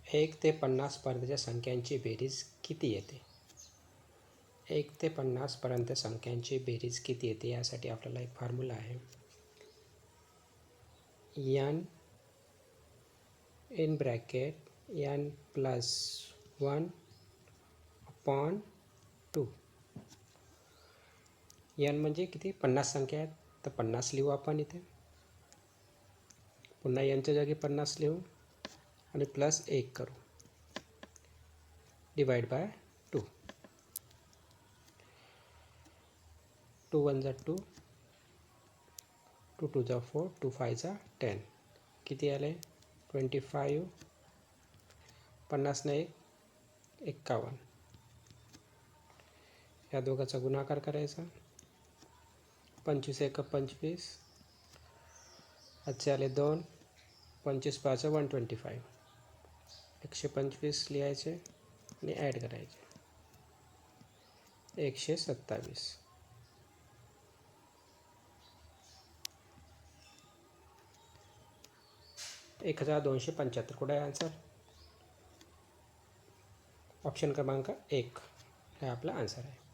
1 ते 50 पर्यंतच्या संख्यांची बेरीज किती येते? 1 ते 50 पर्यंत संख्यांची बेरीज किती येते यासाठी आपल्याला एक फॉर्म्युला आहे. n in bracket n plus 1 upon 2. n म्हणजे किती? 50 संख्या आहेत, तर 50 लिहू आपण इथे. पुन्हा nच्या जागी 50 लिहू आणि प्लस 1 करू, डिवाइड बाय 2. 2 1 जा 2, 2 2 जा 4, 2 5 जा 10. किती आले? 25. 50 ने 51. या दोघांचा गुणाकार करायचा. 25 1 25. आजचे आले 2. 25 5 125. 125 लिहायचे आणि ॲड करायचे. 127. 1275. कुठे आहे आन्सर? ऑप्शन क्रमांक 1 हे आपला आन्सर आहे.